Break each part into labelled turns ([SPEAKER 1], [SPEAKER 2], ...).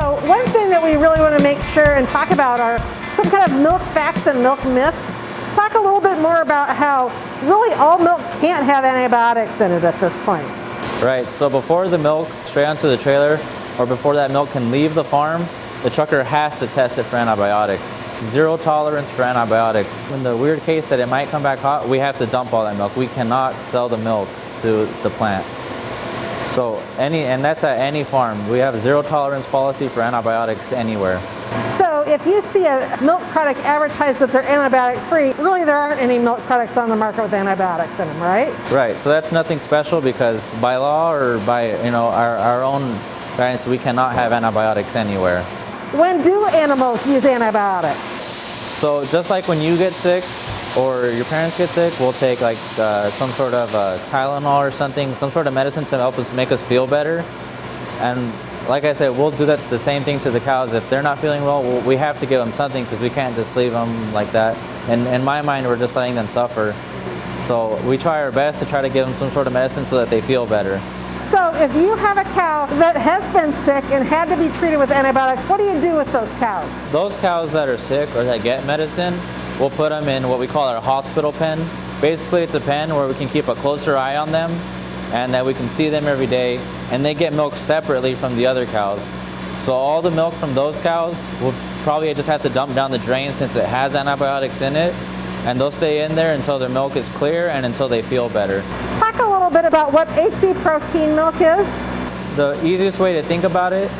[SPEAKER 1] So one thing that we really want to make sure and talk about are some kind of milk facts and milk myths. Talk a little bit more about how really all milk can't have antibiotics in it at this point.
[SPEAKER 2] Right, so before the milk straight onto the trailer, or before that milk can leave the farm, the trucker has to test it for antibiotics. Zero tolerance for antibiotics. In the weird case that it might come back hot, we have to dump all that milk. We cannot sell the milk to the plant. So and that's at any farm. We have zero tolerance policy for antibiotics anywhere.
[SPEAKER 1] So if you see a milk product advertised that they're antibiotic free, really there aren't any milk products on the market with antibiotics in them, right?
[SPEAKER 2] Right, so that's nothing special because by law or by our own guidance, we cannot have antibiotics anywhere.
[SPEAKER 1] When do animals use antibiotics?
[SPEAKER 2] So just like when you get sick or your parents get sick, we'll take like some sort of Tylenol or something, some sort of medicine to help us make us feel better. And like I said, we'll do the same thing to the cows. If they're not feeling well, we have to give them something because we can't just leave them like that. And in my mind, we're just letting them suffer. So we try our best to try to give them some sort of medicine so that they feel better.
[SPEAKER 1] So if you have a cow that has been sick and had to be treated with antibiotics, what do you do with those cows?
[SPEAKER 2] Those cows that are sick or that get medicine, we'll put them in what we call our hospital pen. Basically, it's a pen where we can keep a closer eye on them and that we can see them every day, and they get milk separately from the other cows. So all the milk from those cows, we'll probably just have to dump down the drain since it has antibiotics in it, and they'll stay in there until their milk is clear and until they feel better.
[SPEAKER 1] Talk a little bit about what A2 protein milk is.
[SPEAKER 2] The easiest way to think about it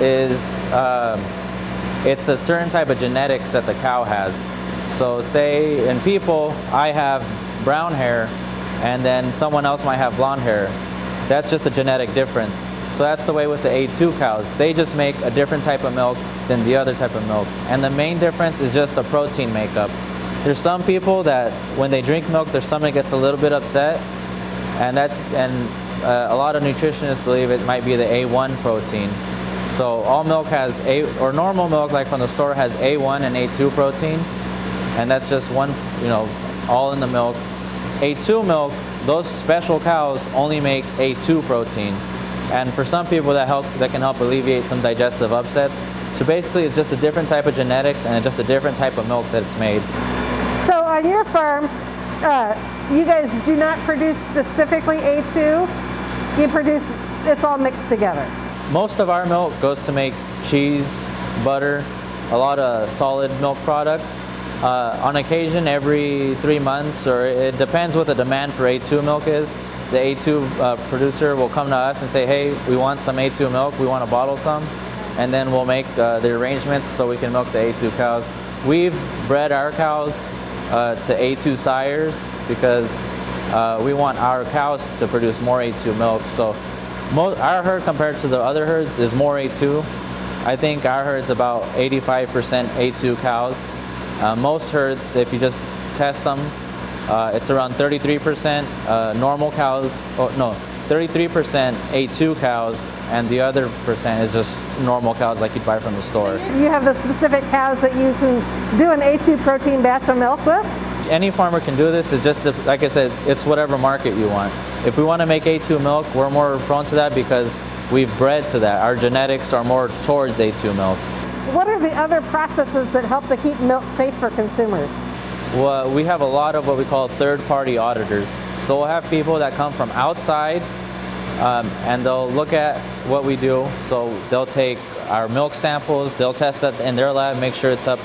[SPEAKER 2] is it's a certain type of genetics that the cow has. So say in people, I have brown hair and then someone else might have blonde hair. That's just a genetic difference. So that's the way with the A2 cows. They just make a different type of milk than the other type of milk. And the main difference is just the protein makeup. There's some people that when they drink milk, their stomach gets a little bit upset, and a lot of nutritionists believe it might be the A1 protein. So all milk has normal milk like from the store has A1 and A2 protein, and that's just one, all in the milk. A2 milk, those special cows only make A2 protein, and for some people that can help alleviate some digestive upsets. So basically, it's just a different type of genetics and just a different type of milk that it's made.
[SPEAKER 1] So on your farm, you guys do not produce specifically A2. You produce, it's all mixed together.
[SPEAKER 2] Most of our milk goes to make cheese, butter, a lot of solid milk products. On occasion, every 3 months, or it depends what the demand for A2 milk is, the A2 producer will come to us and say, hey, we want some A2 milk, we want to bottle some, and then we'll make the arrangements so we can milk the A2 cows. We've bred our cows to A2 sires because we want our cows to produce more A2 milk. So our herd compared to the other herds is more A2. I think our herd's about 85% A2 cows. Most herds, if you just test them, it's around 33% normal cows, 33% A2 cows, and the other percent is just normal cows like you'd buy from the store.
[SPEAKER 1] You have the specific cows that you can do an A2 protein batch of milk with?
[SPEAKER 2] Any farmer can do this. It's just, like I said, it's whatever market you want. If we want to make A2 milk, we're more prone to that because we've bred to that. Our genetics are more towards A2 milk.
[SPEAKER 1] What are the other processes that help to keep milk safe for consumers?
[SPEAKER 2] Well, we have a lot of what we call third-party auditors. So we'll have people that come from outside and they'll look at what we do. So they'll take our milk samples, they'll test that in their lab, make sure it's up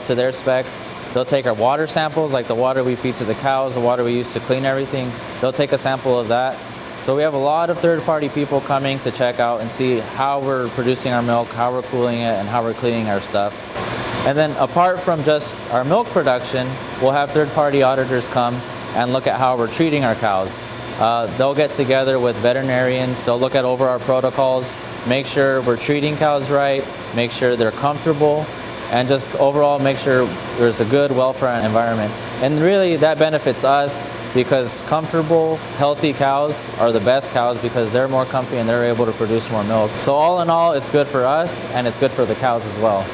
[SPEAKER 2] to their specs. They'll take our water samples, like the water we feed to the cows, the water we use to clean everything. They'll take a sample of that. So we have a lot of third-party people coming to check out and see how we're producing our milk, how we're cooling it, and how we're cleaning our stuff. And then apart from just our milk production, we'll have third-party auditors come and look at how we're treating our cows. They'll get together with veterinarians, they'll look at over our protocols, make sure we're treating cows right, make sure they're comfortable, and just overall make sure there's a good, well-fed environment. And really that benefits us because comfortable, healthy cows are the best cows because they're more comfy and they're able to produce more milk. So all in all, it's good for us and it's good for the cows as well.